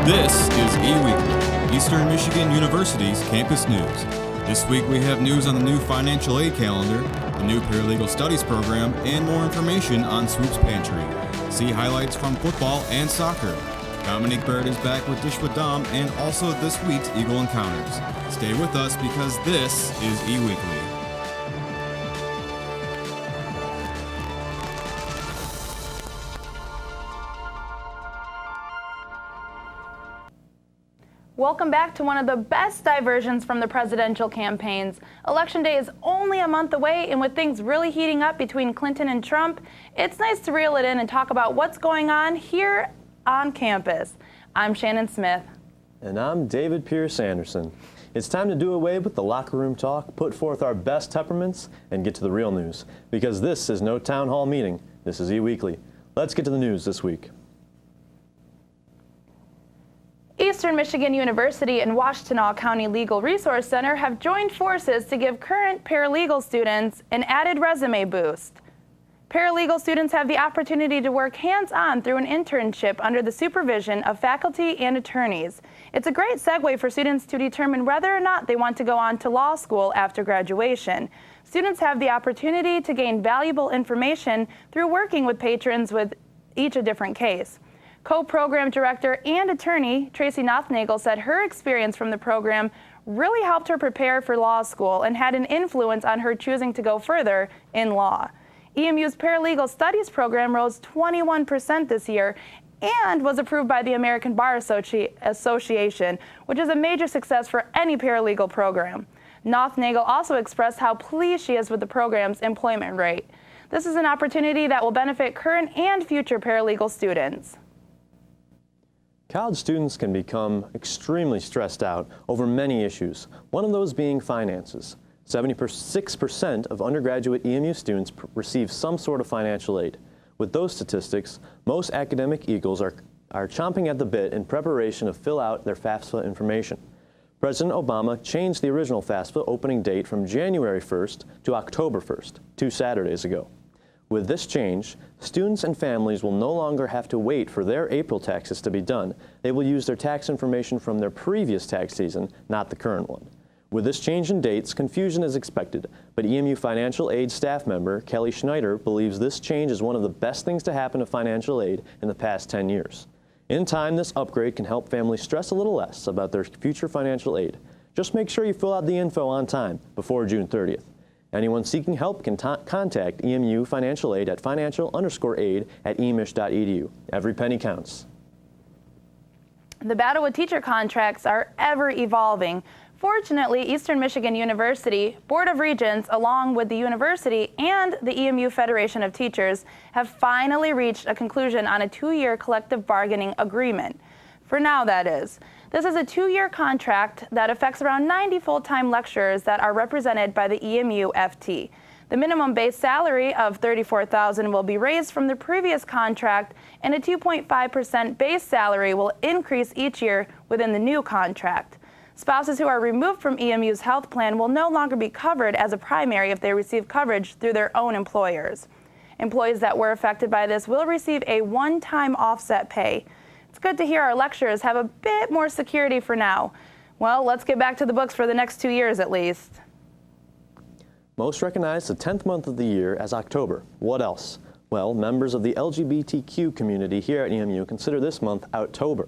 This is eWeekly, Eastern Michigan University's campus news. This week we have news on the new financial aid calendar, the new paralegal studies program, and more information on Swoop's Pantry. See highlights from football and soccer. Dominique Bird is back with Dish with Dom and also this week's Eagle Encounters. Stay with us because this is eWeekly. Welcome back to one of the best diversions from the presidential campaigns. Election day is only a month away, and with things really heating up between Clinton and Trump, it's nice to reel it in and talk about what's going on here on campus. I'm Shannon Smith. And I'm David Pierce Anderson. It's time to do away with the locker room talk, put forth our best temperaments, and get to the real news. Because this is no town hall meeting, this is eWeekly. Let's get to the news this week. Eastern Michigan University and Washtenaw County Legal Resource Center have joined forces to give current paralegal students an added resume boost. Paralegal students have the opportunity to work hands-on through an internship under the supervision of faculty and attorneys. It's a great segue for students to determine whether or not they want to go on to law school after graduation. Students have the opportunity to gain valuable information through working with patrons with each a different case. Co-program director and attorney Tracy Nothnagel said her experience from the program really helped her prepare for law school and had an influence on her choosing to go further in law. EMU's Paralegal Studies program rose 21% this year and was approved by the American Bar Association, which is a major success for any paralegal program. Nothnagel also expressed how pleased she is with the program's employment rate. This is an opportunity that will benefit current and future paralegal students. College students can become extremely stressed out over many issues, one of those being finances. 76% of undergraduate EMU students receive some sort of financial aid. With those statistics, most academic eagles are chomping at the bit in preparation to fill out their FAFSA information. President Obama changed the original FAFSA opening date from January 1st to October 1st, 2 Saturdays ago. With this change, students and families will no longer have to wait for their April taxes to be done. They will use their tax information from their previous tax season, not the current one. With this change in dates, confusion is expected, but EMU financial aid staff member Kelly Schneider believes this change is one of the best things to happen to financial aid in the past 10 years. In time, this upgrade can help families stress a little less about their future financial aid. Just make sure you fill out the info on time before June 30th. Anyone seeking help can contact EMU Financial Aid at financial_aid@emich.edu. Every penny counts. The battle with teacher contracts are ever evolving. Fortunately, Eastern Michigan University Board of Regents, along with the university and the EMU Federation of Teachers, have finally reached a conclusion on a 2-year collective bargaining agreement. For now, that is. This is a 2-year contract that affects around 90 full-time lecturers that are represented by the EMU FT. The minimum base salary of $34,000 will be raised from the previous contract, and a 2.5% base salary will increase each year within the new contract. Spouses who are removed from EMU's health plan will no longer be covered as a primary if they receive coverage through their own employers. Employees that were affected by this will receive a one-time offset pay. It's good to hear our lecturers have a bit more security for now. Well, let's get back to the books for the next 2 years at least. Most recognize the 10th month of the year as October. What else? Well, members of the LGBTQ community here at EMU consider this month Outtober.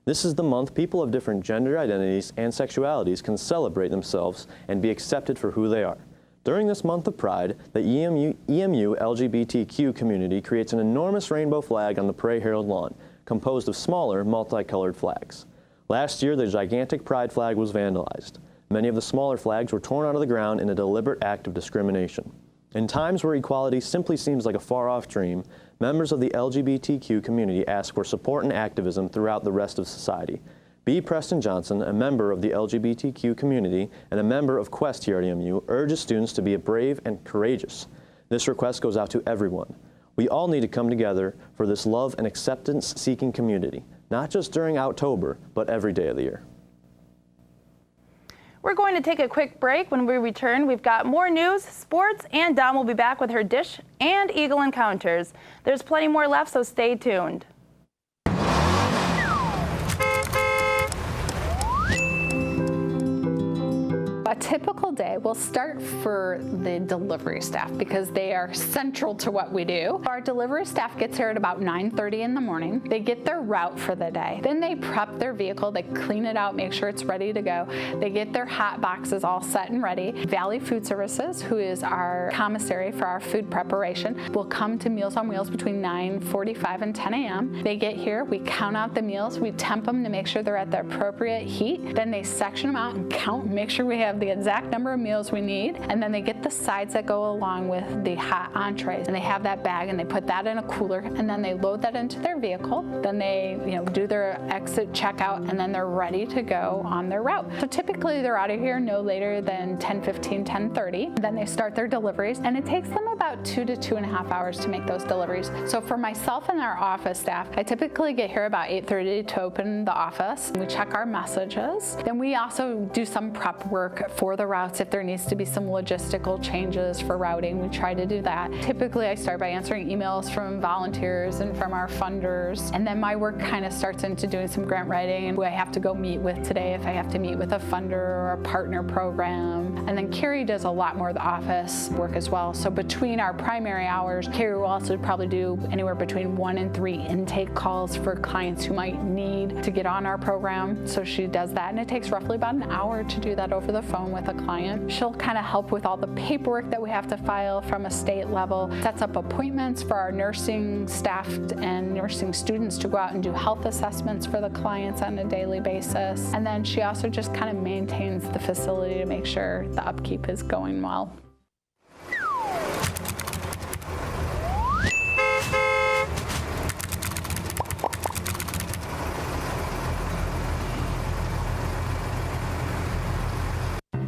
This is the month people of different gender identities and sexualities can celebrate themselves and be accepted for who they are. During this month of Pride, the EMU LGBTQ community creates an enormous rainbow flag on the Prairie Herald lawn, composed of smaller, multicolored flags. Last year, the gigantic Pride flag was vandalized. Many of the smaller flags were torn out of the ground in a deliberate act of discrimination. In times where equality simply seems like a far-off dream, members of the LGBTQ community ask for support and activism throughout the rest of society. B. Preston Johnson, a member of the LGBTQ community and a member of Quest here at EMU, urges students to be brave and courageous. This request goes out to everyone. We all need to come together for this love and acceptance-seeking community, not just during Outtober, but every day of the year. We're going to take a quick break. When we return, we've got more news, sports, and Dom will be back with her Dish and Eagle Encounters. There's plenty more left, so stay tuned. A typical day will start for the delivery staff because they are central to what we do. Our delivery staff gets here at about 9:30 in the morning. They get their route for the day. Then they prep their vehicle, they clean it out, make sure it's ready to go. They get their hot boxes all set and ready. Valley Food Services, who is our commissary for our food preparation, will come to Meals on Wheels between 9:45 and 10 a.m. They get here, we count out the meals, we temp them to make sure they're at the appropriate heat. Then they section them out and count, make sure we have the exact number of meals we need. And then they get the sides that go along with the hot entrees. And they have that bag and they put that in a cooler and then they load that into their vehicle. Then they do their exit checkout and then they're ready to go on their route. So typically they're out of here no later than 10:15, 10:30. Then they start their deliveries and it takes them about 2 to 2.5 hours to make those deliveries. So for myself and our office staff, I typically get here about 8:30 to open the office. We check our messages. Then we also do some prep work for the routes. If there needs to be some logistical changes for routing, we try to do that. Typically I start by answering emails from volunteers and from our funders. And then my work kind of starts into doing some grant writing and who I have to go meet with today, if I have to meet with a funder or a partner program. And then Carrie does a lot more of the office work as well. So between our primary hours, Carrie will also probably do anywhere between 1 and 3 intake calls for clients who might need to get on our program. So she does that and it takes roughly about an hour to do that over the phone with a client. She'll kind of help with all the paperwork that we have to file from a state level, sets up appointments for our nursing staff and nursing students to go out and do health assessments for the clients on a daily basis. And then she also just kind of maintains the facility to make sure the upkeep is going well.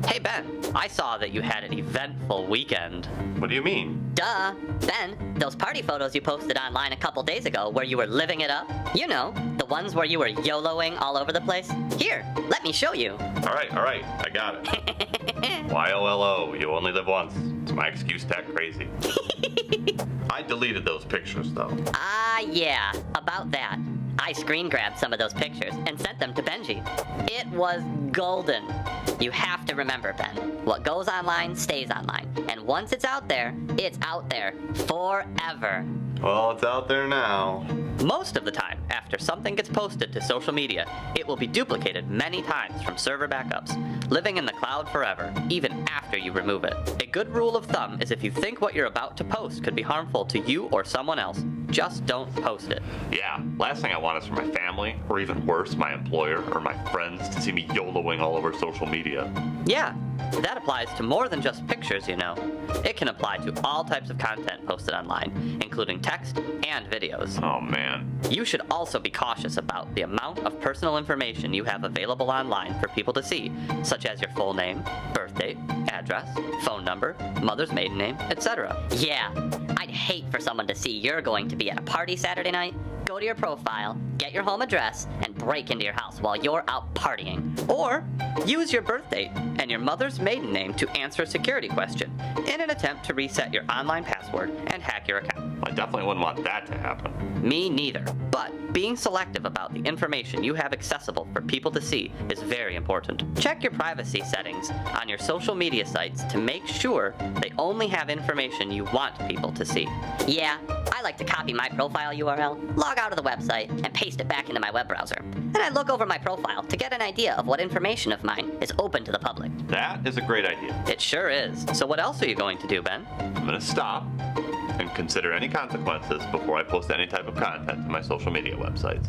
Hey Ben, I saw that you had an eventful weekend. What do you mean? Duh. Ben, those party photos you posted online a couple days ago where you were living it up? You know, the ones where you were YOLOing all over the place? Here, let me show you. All right, I got it. YOLO, you only live once. It's my excuse to act crazy. I deleted those pictures though. Yeah, about that. I screen grabbed some of those pictures and sent them to Benji. It was golden. You have to remember, Ben, what goes online stays online. And once it's out there forever. Well, it's out there now. Most of the time, after something gets posted to social media, it will be duplicated many times from server backups, living in the cloud forever, even after you remove it. A good rule of thumb is if you think what you're about to post could be harmful to you or someone else, just don't post it. Yeah, last thing I want is for my family, or even worse, my employer or my friends to see me YOLOing all over social media. Yeah, that applies to more than just pictures, you know. It can apply to all types of content posted online, including text and videos. Oh man. You should also be cautious about the amount of personal information you have available online for people to see, such as your full name, birth date, address, phone number, mother's maiden name, etc. Yeah, I'd hate for someone to see you're going to be at a party Saturday night, go to your profile, get your home address, and break into your house while you're out partying. Or use your birth date and your mother's maiden name to answer a security question in an attempt to reset your online password and hack your account. I definitely wouldn't want that to happen. Me neither. But being selective about the information you have accessible for people to see is very important. Check your privacy settings on your social media sites to make sure they only have information you want people to see. Yeah, I like to copy my profile URL, log out of the website, and paste it back into my web browser. Then I look over my profile to get an idea of what information of mine is open to the public. That is a great idea. It sure is. So what else are you going to do, Ben? I'm gonna stop and consider any consequences before I post any type of content to my social media websites.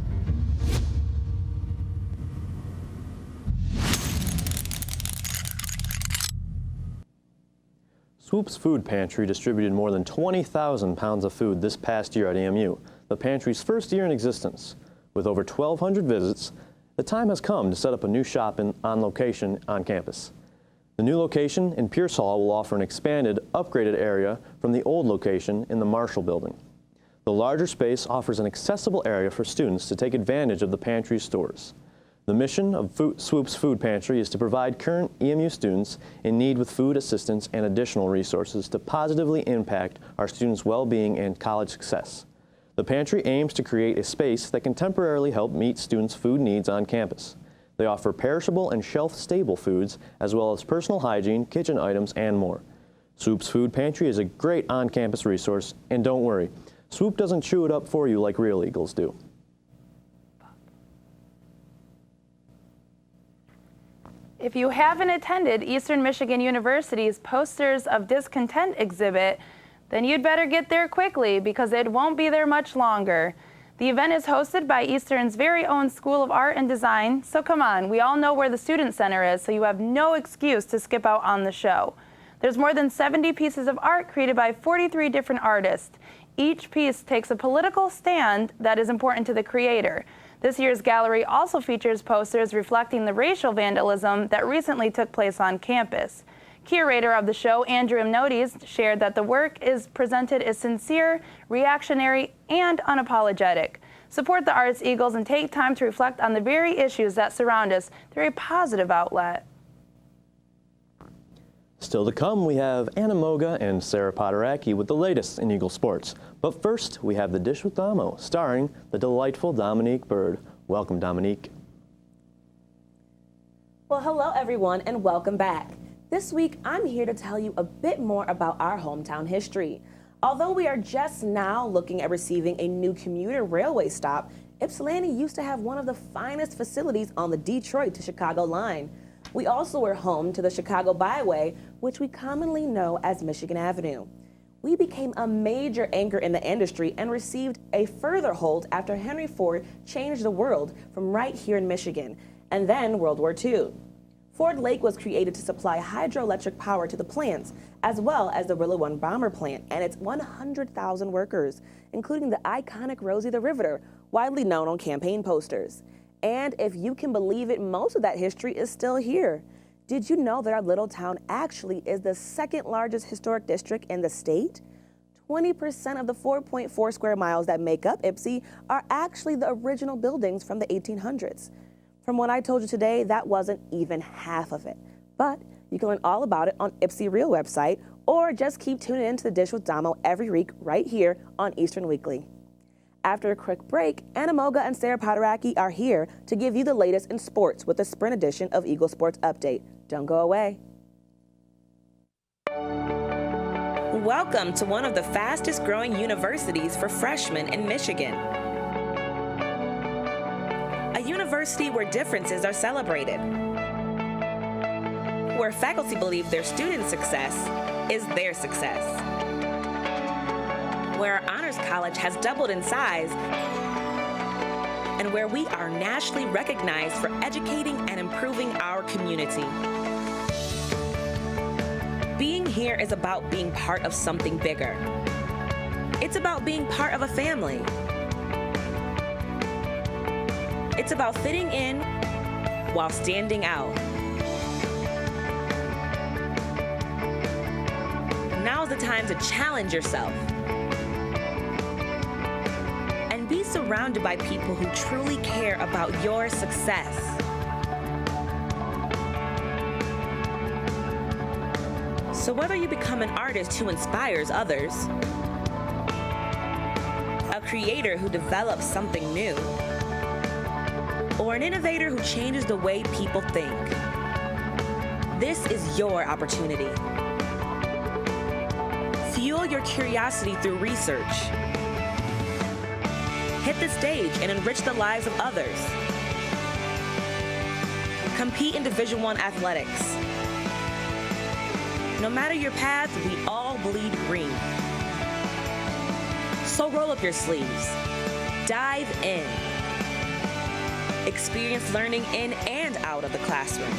Swoop's Food Pantry distributed more than 20,000 pounds of food this past year at EMU, the pantry's first year in existence. With over 1,200 visits, the time has come to set up a new shop on location on campus. The new location in Pierce Hall will offer an expanded, upgraded area from the old location in the Marshall Building. The larger space offers an accessible area for students to take advantage of the pantry's stores. The mission of Swoop's Food Pantry is to provide current EMU students in need with food assistance and additional resources to positively impact our students' well-being and college success. The pantry aims to create a space that can temporarily help meet students' food needs on campus. They offer perishable and shelf-stable foods, as well as personal hygiene, kitchen items, and more. Swoop's Food Pantry is a great on-campus resource, and don't worry, Swoop doesn't chew it up for you like real Eagles do. If you haven't attended Eastern Michigan University's Posters of Discontent exhibit, then you'd better get there quickly because it won't be there much longer. The event is hosted by Eastern's very own School of Art and Design, so come on, we all know where the Student Center is, so you have no excuse to skip out on the show. There's more than 70 pieces of art created by 43 different artists. Each piece takes a political stand that is important to the creator. This year's gallery also features posters reflecting the racial vandalism that recently took place on campus. Curator of the show, Andrew Mnotes, shared that the work is presented as sincere, reactionary, and unapologetic. Support the Arts Eagles and take time to reflect on the very issues that surround us through a positive outlet. Still to come, we have Anna Moga and Sarah Podaracki with the latest in Eagle sports. But first, we have The Dish with Damo, starring the delightful Dominique Bird. Welcome, Dominique. Well, hello, everyone, and welcome back. This week, I'm here to tell you a bit more about our hometown history. Although we are just now looking at receiving a new commuter railway stop, Ypsilanti used to have one of the finest facilities on the Detroit to Chicago line. We also were home to the Chicago Byway, which we commonly know as Michigan Avenue. We became a major anchor in the industry and received a further hold after Henry Ford changed the world from right here in Michigan, and then World War II. Ford Lake was created to supply hydroelectric power to the plants, as well as the Willow One bomber plant and its 100,000 workers, including the iconic Rosie the Riveter, widely known on campaign posters. And if you can believe it, most of that history is still here. Did you know that our little town actually is the second largest historic district in the state? 20% of the 4.4 square miles that make up Ypsi are actually the original buildings from the 1800s. From what I told you today, that wasn't even half of it. But you can learn all about it on Ypsi Real website, or just keep tuning in to The Dish with Damo every week right here on Eastern Weekly. After a quick break, Anna Moga and Sarah Podaracki are here to give you the latest in sports with the sprint edition of Eagle Sports Update. Don't go away. Welcome to one of the fastest growing universities for freshmen in Michigan. A university where differences are celebrated. Where faculty believe their students' success is their success. Where our honors college has doubled in size, and where we are nationally recognized for educating and improving our community. Being here is about being part of something bigger. It's about being part of a family. It's about fitting in while standing out. Now's the time to challenge yourself. Be surrounded by people who truly care about your success. So whether you become an artist who inspires others, a creator who develops something new, or an innovator who changes the way people think, this is your opportunity. Fuel your curiosity through research. Hit the stage and enrich the lives of others. Compete in Division I athletics. No matter your path, we all bleed green. So roll up your sleeves. Dive in. Experience learning in and out of the classroom.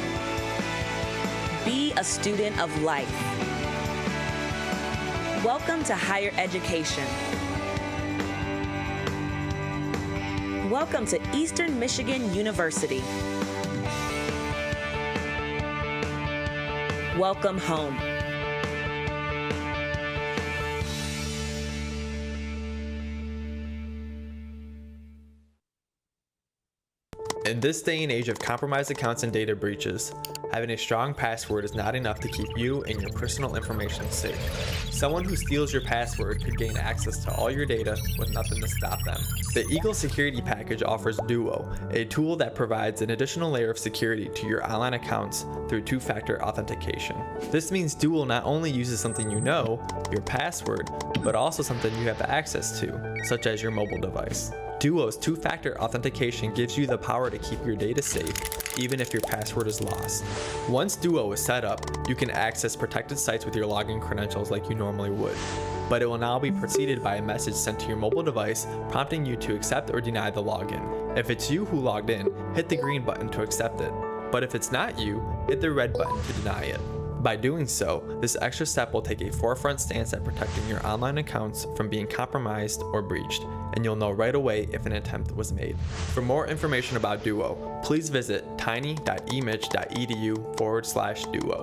Be a student of life. Welcome to higher education. Welcome to Eastern Michigan University. Welcome home. In this day and age of compromised accounts and data breaches, having a strong password is not enough to keep you and your personal information safe. Someone who steals your password could gain access to all your data with nothing to stop them. The Eagle Security Package offers Duo, a tool that provides an additional layer of security to your online accounts through two-factor authentication. This means Duo not only uses something you know, your password, but also something you have access to, such as your mobile device. Duo's two-factor authentication gives you the power to keep your data safe, even if your password is lost. Once Duo is set up, you can access protected sites with your login credentials like you normally would. But it will now be preceded by a message sent to your mobile device prompting you to accept or deny the login. If it's you who logged in, hit the green button to accept it. But if it's not you, hit the red button to deny it. By doing so, this extra step will take a forefront stance at protecting your online accounts from being compromised or breached, and you'll know right away if an attempt was made. For more information about Duo, please visit tiny.emich.edu/Duo.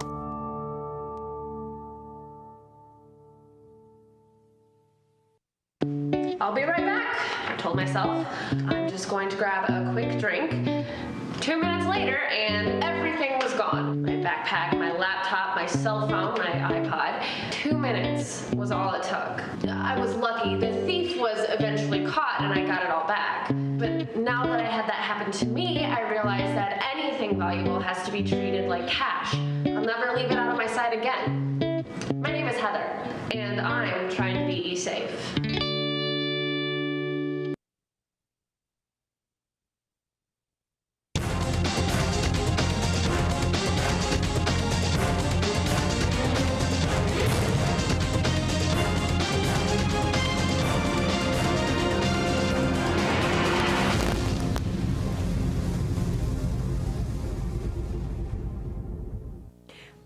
I'll be right back, I told myself. I'm just going to grab a quick drink. 2 minutes later, and everything was gone. My backpack, my laptop, my cell phone, my iPod. 2 minutes was all it took. I was lucky. The thief was eventually caught and I got it all back. But now that I had that happen to me, I realized that anything valuable has to be treated like cash. I'll never leave it out of my sight again. My name is Heather, and I'm trying to be safe.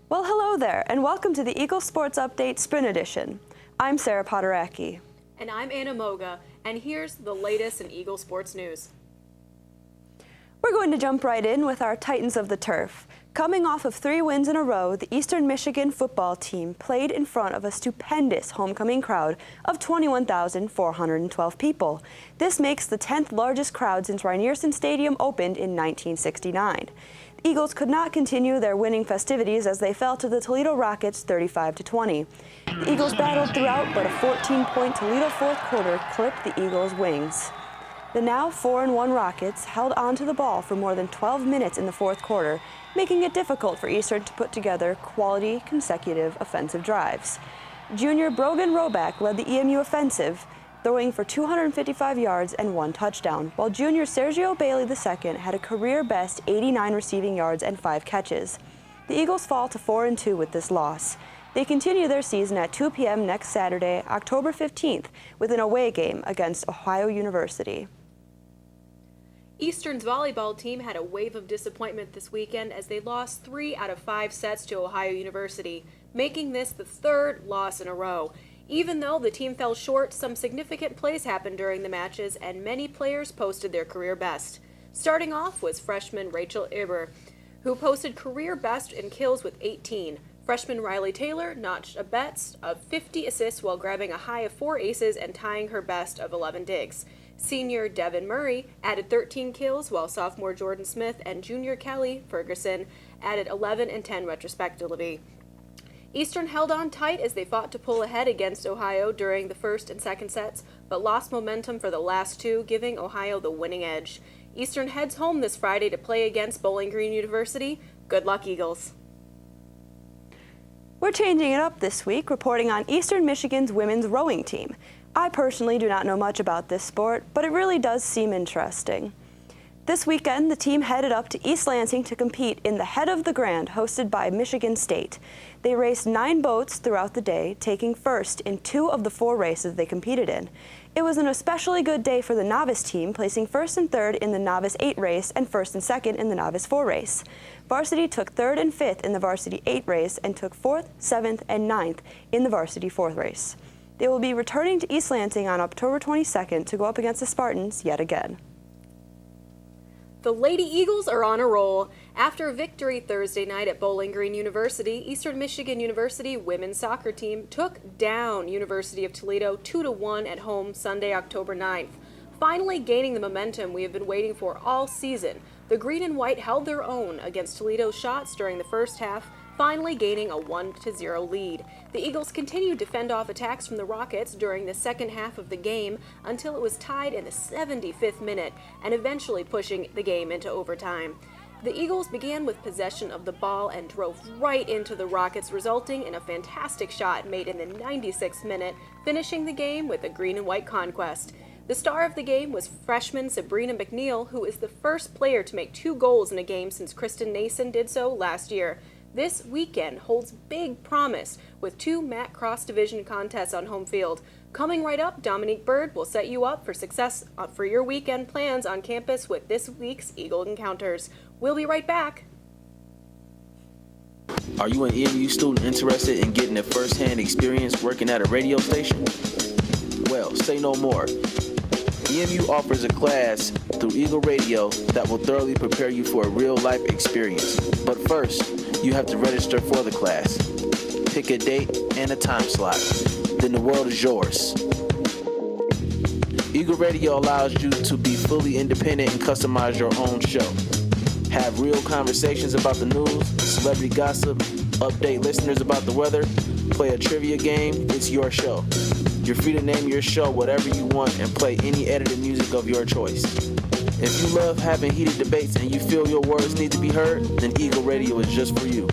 Well, hello there, and welcome to the Eagle Sports Update Sprint Edition. I'm Sarah Poderacki. And I'm Anna Moga, and here's the latest in Eagle Sports news. We're going to jump right in with our Titans of the Turf. Coming off of 3 wins in a row, the Eastern Michigan football team played in front of a stupendous homecoming crowd of 21,412 people. This makes the 10th largest crowd since Rynearson Stadium opened in 1969. The Eagles could not continue their winning festivities as they fell to the Toledo Rockets 35-20. The Eagles battled throughout, but a 14-point Toledo fourth quarter clipped the Eagles' wings. The now 4-1 Rockets held on to the ball for more than 12 minutes in the fourth quarter, making it difficult for Eastern to put together quality consecutive offensive drives. Junior Brogan Roback led the EMU offensive, throwing for 255 yards and 1 touchdown, while junior Sergio Bailey II had a career-best 89 receiving yards and 5 catches. The Eagles fall to 4-2 with this loss. They continue their season at 2 p.m. next Saturday, October 15th, with an away game against Ohio University. Eastern's volleyball team had a wave of disappointment this weekend as they lost 3 out of 5 sets to Ohio University, making this the 3rd loss in a row. Even though the team fell short, some significant plays happened during the matches and many players posted their career best. Starting off was freshman Rachel Iber, who posted career best in kills with 18. Freshman Riley Taylor notched a best of 50 assists while grabbing a high of 4 aces and tying her best of 11 digs. Senior Devin Murray added 13 kills, while sophomore Jordan Smith and junior Kelly Ferguson added 11 and 10 respectively. Eastern held on tight as they fought to pull ahead against Ohio during the first and second sets, but lost momentum for the last 2, giving Ohio the winning edge. Eastern heads home this Friday to play against Bowling Green University. Good luck, Eagles. We're changing it up this week, reporting on Eastern Michigan's women's rowing team. I personally do not know much about this sport, but it really does seem interesting. This weekend, the team headed up to Ypsilanti to compete in the Head of the Grand, hosted by Michigan State. They raced 9 boats throughout the day, taking first in 2 of the 4 races they competed in. It was an especially good day for the novice team, placing 1st and 3rd in the Novice 8 race and 1st and 2nd in the Novice 4 race. Varsity took 3rd and 5th in the Varsity 8 race and took 4th, 7th, and 9th in the Varsity 4th race. They will be returning to Ypsilanti on October 22nd to go up against the Spartans yet again. The Lady Eagles are on a roll. After a victory Thursday night at Bowling Green University, Eastern Michigan University women's soccer team took down University of Toledo 2-1 at home Sunday, October 9th, finally gaining the momentum we have been waiting for all season. The green and white held their own against Toledo's shots during the first half, finally gaining a 1-0 lead. The Eagles continued to fend off attacks from the Rockets during the second half of the game until it was tied in the 75th minute and eventually pushing the game into overtime. The Eagles began with possession of the ball and drove right into the Rockets, resulting in a fantastic shot made in the 96th minute, finishing the game with a green and white conquest. The star of the game was freshman Sabrina McNeil, who is the first player to make 2 goals in a game since Kristen Nason did so last year. This weekend holds big promise with 2 MAC Cross Division contests on home field. Coming right up, Dominique Bird will set you up for success for your weekend plans on campus with this week's Eagle Encounters. We'll be right back. Are you an EMU student interested in getting a first-hand experience working at a radio station? Well, say no more. EMU offers a class through Eagle Radio that will thoroughly prepare you for a real-life experience. But first, you have to register for the class. Pick a date and a time slot. Then the world is yours. Eagle Radio allows you to be fully independent and customize your own show. Have real conversations about the news, celebrity gossip, update listeners about the weather, play a trivia game. It's your show. You're free to name your show whatever you want and play any edited music of your choice. If you love having heated debates and you feel your words need to be heard, then Eagle Radio is just for you.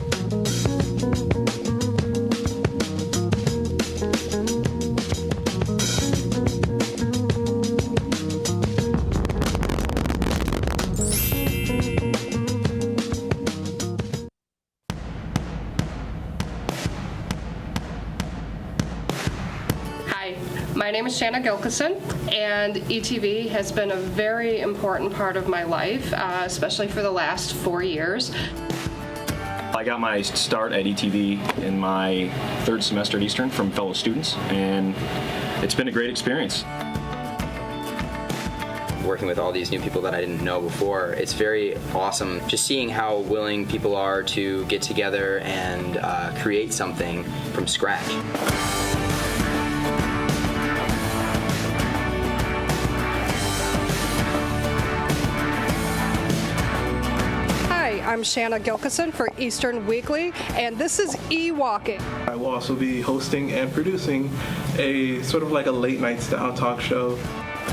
My name is Shanna Gilkison, and ETV has been a very important part of my life, especially for the last 4 years. I got my start at ETV in my 3rd semester at Eastern from fellow students, and it's been a great experience. Working with all these new people that I didn't know before, it's very awesome just seeing how willing people are to get together and create something from scratch. I'm Shanna Gilkison for Eastern Weekly, and this is E-Walking. I will also be hosting and producing a sort of like a late night style talk show.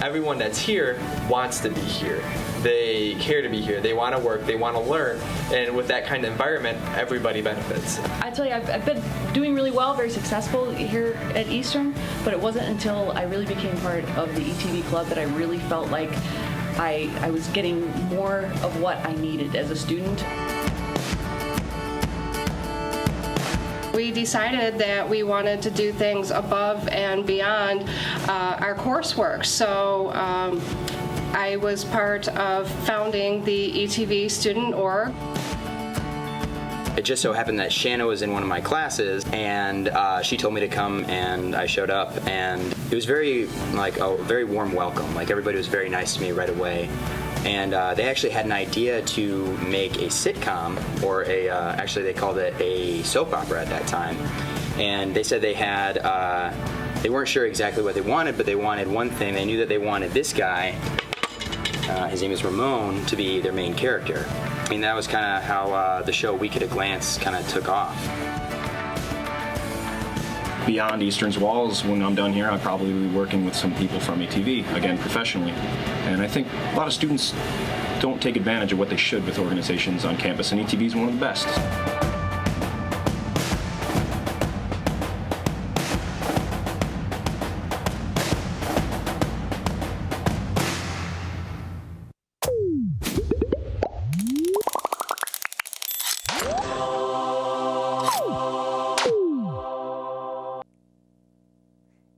Everyone that's here wants to be here. They care to be here. They want to work. They want to learn. And with that kind of environment, everybody benefits. I tell you, I've been doing really well, very successful here at Eastern, but it wasn't until I really became part of the ETV club that I really felt like I was getting more of what I needed as a student. We decided that we wanted to do things above and beyond our coursework. So I was part of founding the ETV Student Org. It just so happened that Shanna was in one of my classes, and she told me to come, and I showed up, and it was very warm welcome. Like, everybody was very nice to me right away. And they actually had an idea to make a sitcom, or actually they called it a soap opera at that time. And they said they had, they weren't sure exactly what they wanted, but they wanted one thing. They knew that they wanted this guy, his name is Ramon, to be their main character. I mean, that was kind of how the show Week at a Glance kind of took off. Beyond Eastern's walls, when I'm done here, I'll probably be working with some people from ETV, again, professionally. And I think a lot of students don't take advantage of what they should with organizations on campus, and ETV is one of the best.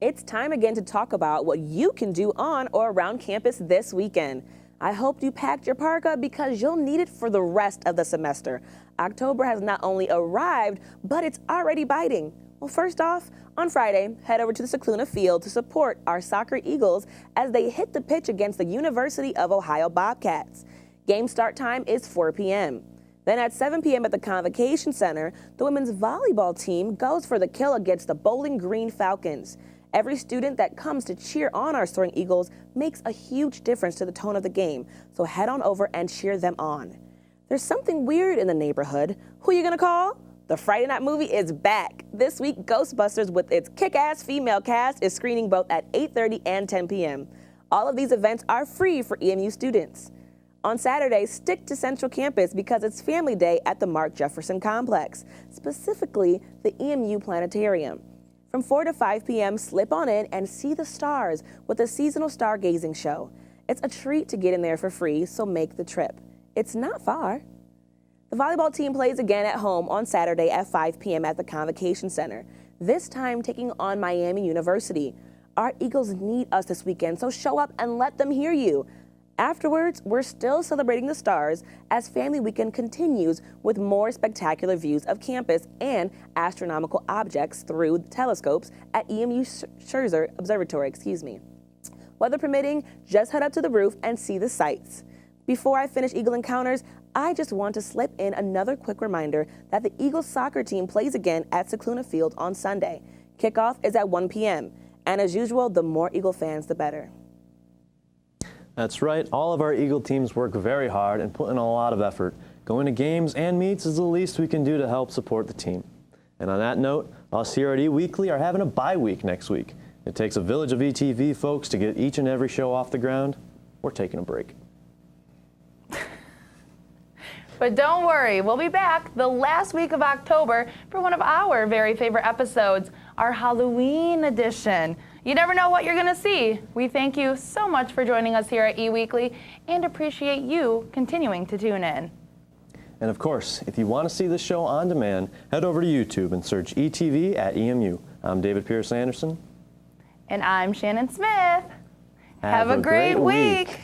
It's time again to talk about what you can do on or around campus this weekend. I hope you packed your parka because you'll need it for the rest of the semester. October has not only arrived, but it's already biting. Well, first off, on Friday, head over to the Secluna Field to support our soccer Eagles as they hit the pitch against the University of Ohio Bobcats. Game start time is 4 p.m. Then at 7 p.m. at the Convocation Center, the women's volleyball team goes for the kill against the Bowling Green Falcons. Every student that comes to cheer on our Soaring Eagles makes a huge difference to the tone of the game, so head on over and cheer them on. There's something weird in the neighborhood. Who are you gonna call? The Friday night movie is back. This week, Ghostbusters with its kick-ass female cast is screening both at 8:30 and 10 p.m. All of these events are free for EMU students. On Saturday, stick to Central Campus because it's Family Day at the Mark Jefferson Complex, specifically the EMU Planetarium. From 4 to 5 p.m., slip on in and see the stars with a seasonal stargazing show. It's a treat to get in there for free, so make the trip. It's not far. The volleyball team plays again at home on Saturday at 5 p.m. at the Convocation Center, this time taking on Miami University. Our Eagles need us this weekend, so show up and let them hear you. Afterwards, we're still celebrating the stars as Family Weekend continues with more spectacular views of campus and astronomical objects through telescopes at EMU Scherzer Observatory. Weather permitting, just head up to the roof and see the sights. Before I finish Eagle Encounters, I just want to slip in another quick reminder that the Eagles soccer team plays again at Cicluna Field on Sunday. Kickoff is at 1 p.m. And as usual, the more Eagle fans, the better. That's right. All of our Eagle teams work very hard and put in a lot of effort. Going to games and meets is the least we can do to help support the team. And on that note, us here at E-Weekly are having a bye week next week. It takes a village of ETV folks to get each and every show off the ground. We're taking a break. But don't worry, we'll be back the last week of October for one of our very favorite episodes, our Halloween edition. You never know what you're going to see. We thank you so much for joining us here at E-Weekly and appreciate you continuing to tune in. And of course, if you want to see this show on demand, head over to YouTube and search ETV at EMU. I'm David Pierce Anderson. And I'm Shannon Smith. Have a great week.